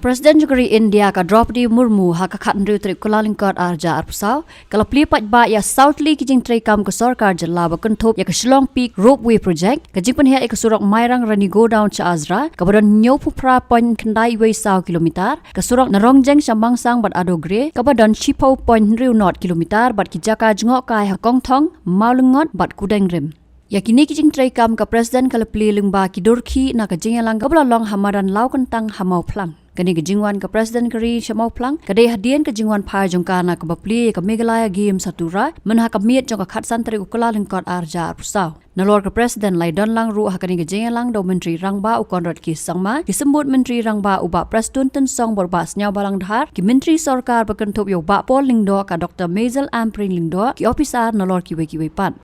Presiden Negeri India ka Draupadi Murmu ha ka khatnru tri Kuala Lumpur arja arpsau kala pli patba ya Southly kijing tri kam ka sarkar jalla ba kunthop ya ka Shillong Peak Ropeway project ka jingpan he ka Surok Mairang rani go down cha Azra ka badan nyopupra point khandai way saw kilometer ka Surok narongjeng sambang sang bat adogre ka badan chipo point riu not kilometer bat ki Jaka Jngohkai ha kongthong Mawphlang bat kudeng rim yakini kijing tray kam ka Presiden kala pli lungba ki durki na ka jingalang ka long hamaran lau kentang ha Mawphlang kani ka jingwan ka Presiden kari sha Mawphlang ka dei hadian ka jingwan phar jongka na ka bapli ka Meghalaya game satura menha ka miet jong ka khat santri Kuala Lumpur arja pusau nalor ka Presiden lai don lang ru ha kani ka jingalang do menteri rangba u konrad ki sangma ki sembut menteri rangba u ba Presiden ten song borbas nyau balang dhar ki menteri sarkar bakentop yo ba pol lingdo ka Dr. Mazel Ampring lingdo ki officer nalor ki we pan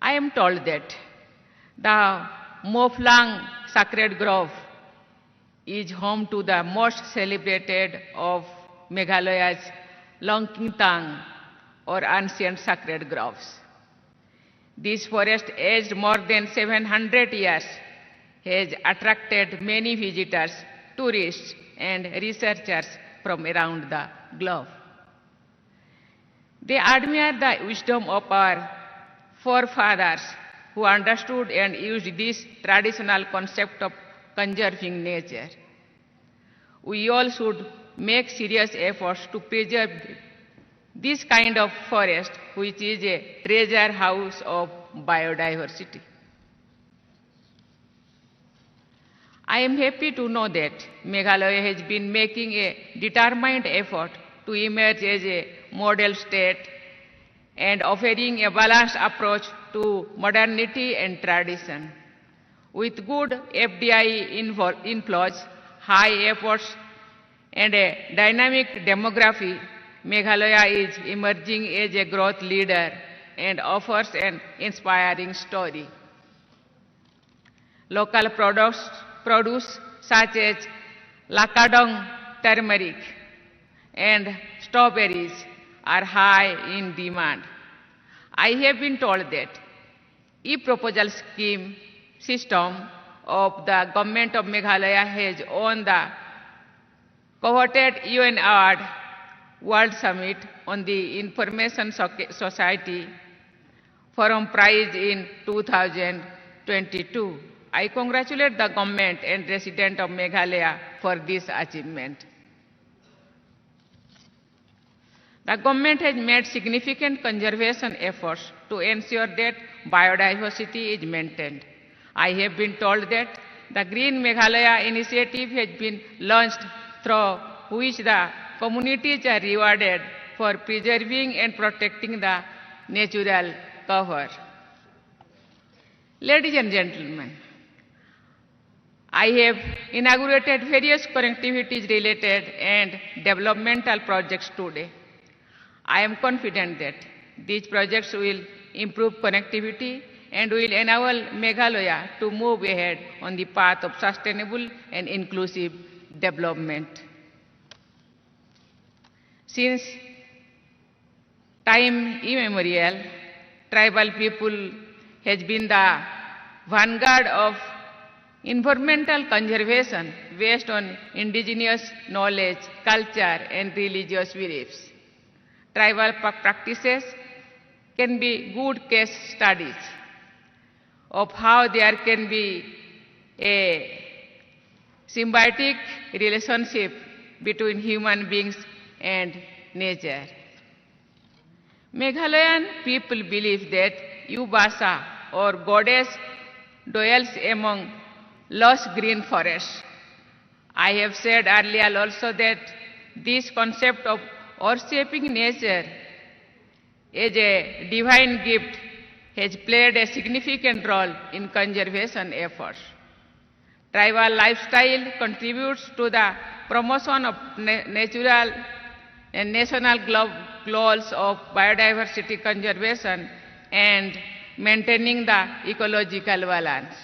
I am told that the Mawphlang Sacred Grove is home to the most celebrated of Meghalaya's Longkingtang or ancient sacred groves. This forest, aged more than 700 years, has attracted many visitors, tourists, and researchers from around the globe. They admire the wisdom of our forefathers who understood and used this traditional concept of conserving nature. We all should make serious efforts to preserve this kind of forest, which is a treasure house of biodiversity. I am happy to know that Meghalaya has been making a determined effort to emerge as a model state and offering a balanced approach to modernity and tradition. With good FDI inflows, high efforts, and a dynamic demography, Meghalaya is emerging as a growth leader and offers an inspiring story. Local produce such as lakadong turmeric and strawberries are high in demand. I have been told that e-proposal scheme system of the government of Meghalaya has won the coveted UN Award World Summit on the Information Society Forum Prize in 2022. I congratulate the government and residents of Meghalaya for this achievement. The government has made significant conservation efforts to ensure that biodiversity is maintained. I have been told that the Green Meghalaya initiative has been launched through which the communities are rewarded for preserving and protecting the natural cover. Ladies and gentlemen, I have inaugurated various connectivity related and developmental projects today. I am confident that these projects will improve connectivity and will enable Meghalaya to move ahead on the path of sustainable and inclusive development. Since time immemorial, tribal people has been the vanguard of environmental conservation based on indigenous knowledge, culture, and religious beliefs. Tribal practices can be good case studies of how there can be a symbiotic relationship between human beings and nature. Meghalayan people believe that Ubasa or goddess dwells among lush green forests. I have said earlier also that this concept of earth-shaping nature as a divine gift has played a significant role in conservation efforts. Tribal lifestyle contributes to the promotion of natural and national goals of biodiversity conservation and maintaining the ecological balance.